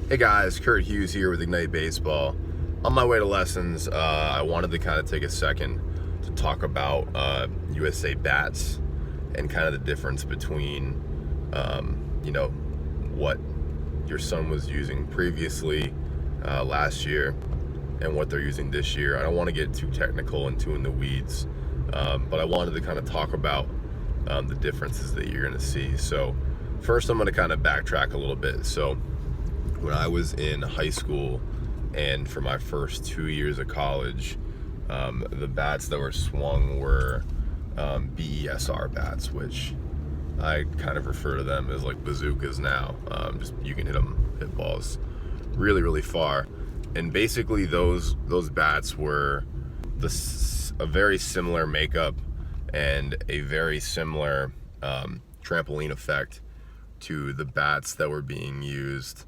Hey guys, Kurt Hughes here with Ignite Baseball. On my way to lessons, I wanted to kind of take a second to talk about USA bats and kind of the difference between, what your son was using previously last year and what they're using this year. I don't want to get too technical and too in the weeds, but I wanted to kind of talk about the differences that you're going to see. So first, I'm going to kind of backtrack a little bit. So when I was in high school and for my first 2 years of college, the bats that were swung were BESR bats, which I kind of refer to them as like bazookas now. Just you can hit balls really, really far. And basically those bats were a very similar makeup and a very similar trampoline effect to the bats that were being used,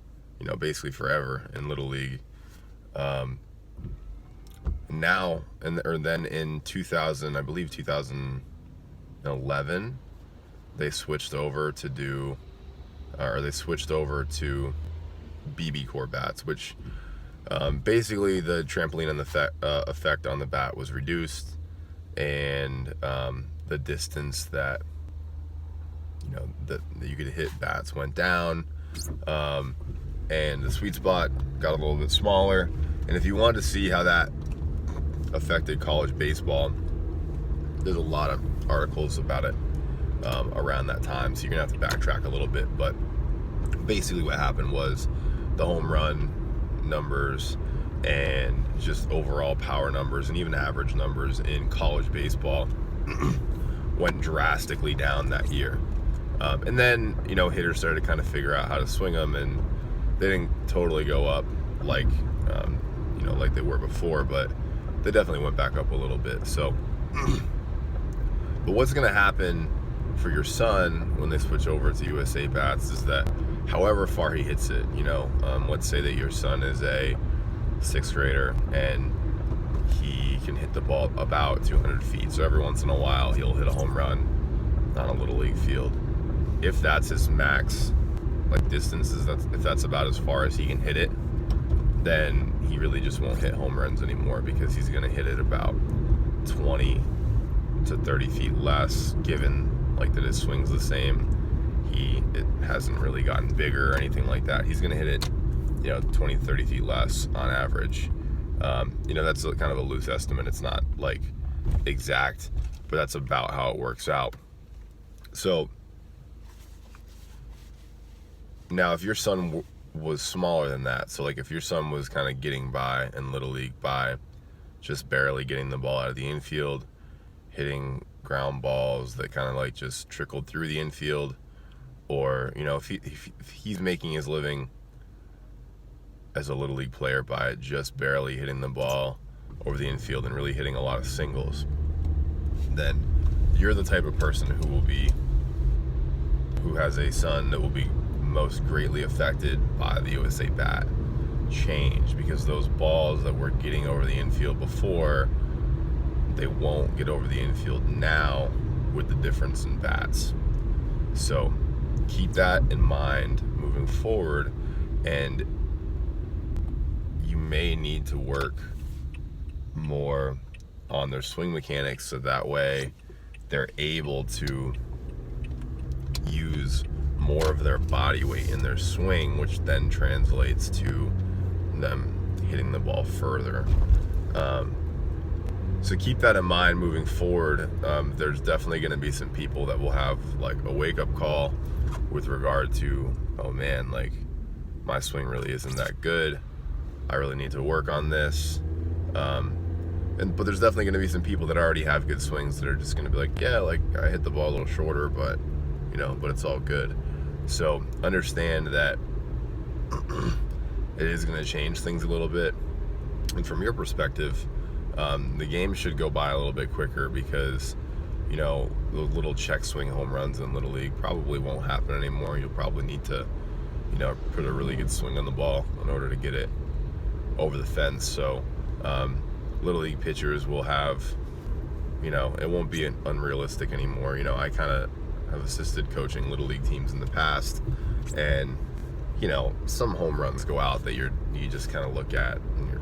basically forever in Little League. Then in 2000, I believe 2011, they switched over to BB Core bats, which basically the trampoline and the effect on the bat was reduced, and the distance that that you could hit bats went down, and the sweet spot got a little bit smaller. And if you wanted to see how that affected college baseball, there's a lot of articles about it around that time, so you're gonna have to backtrack a little bit. But basically what happened was the home run numbers and just overall power numbers and even average numbers in college baseball went drastically down that year. And then hitters started to kind of figure out how to swing them, and they didn't totally go up like like they were before, but they definitely went back up a little bit. So but what's going to happen for your son when they switch over to USA bats is that however far he hits it, let's say that your son is a 6th grader and he can hit the ball about 200 feet. So every once in a while he'll hit a home run on a Little League field. If that's his max distances, if that's about as far as he can hit it, then he really just won't hit home runs anymore, because he's going to hit it about 20 to 30 feet less, given that his swing's the same. It hasn't really gotten bigger or anything like that. He's going to hit it 20 to 30 feet less on average. That's kind of a loose estimate. It's not exact, but that's about how it works out. So now if your son was smaller than that, so if your son was kind of getting by in Little League by just barely getting the ball out of the infield, hitting ground balls that kind of just trickled through the infield, or if he's making his living as a Little League player by just barely hitting the ball over the infield and really hitting a lot of singles, then you're the type of person who has a son that will be most greatly affected by the USA bat change, because those balls that were getting over the infield before, they won't get over the infield now with the difference in bats. So keep that in mind moving forward, and you may need to work more on their swing mechanics, so that way they're able to use more of their body weight in their swing, which then translates to them hitting the ball further. So keep that in mind moving forward. There's definitely going to be some people that will have a wake-up call with regard to, oh man, my swing really isn't that good. I really need to work on this. But there's definitely going to be some people that already have good swings that are just going to be I hit the ball a little shorter, but it's all good. So understand that it is going to change things a little bit. And from your perspective, the game should go by a little bit quicker, because those little check swing home runs in Little League probably won't happen anymore. You'll probably need to put a really good swing on the ball in order to get it over the fence. So Little League pitchers will have, it won't be unrealistic anymore. I kind of have assisted coaching Little League teams in the past, and you know, some home runs go out that you just kind of look at and you're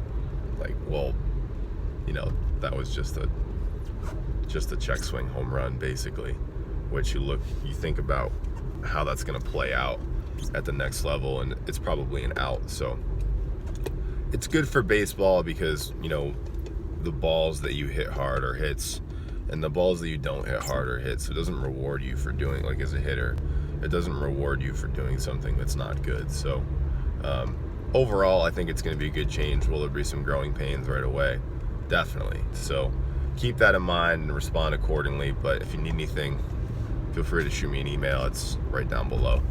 like, well, you know, that was just a check swing home run, basically. Which you think about how that's going to play out at the next level, and it's probably an out. So it's good for baseball because, you know, the balls that you hit hard are hits, and the balls that you don't hit hard are hits. So it doesn't reward you for doing, like, as a hitter, it doesn't reward you for doing something that's not good. So overall, I think it's going to be a good change. Will there be some growing pains right away? Definitely. So keep that in mind and respond accordingly. But if you need anything, feel free to shoot me an email. It's right down below.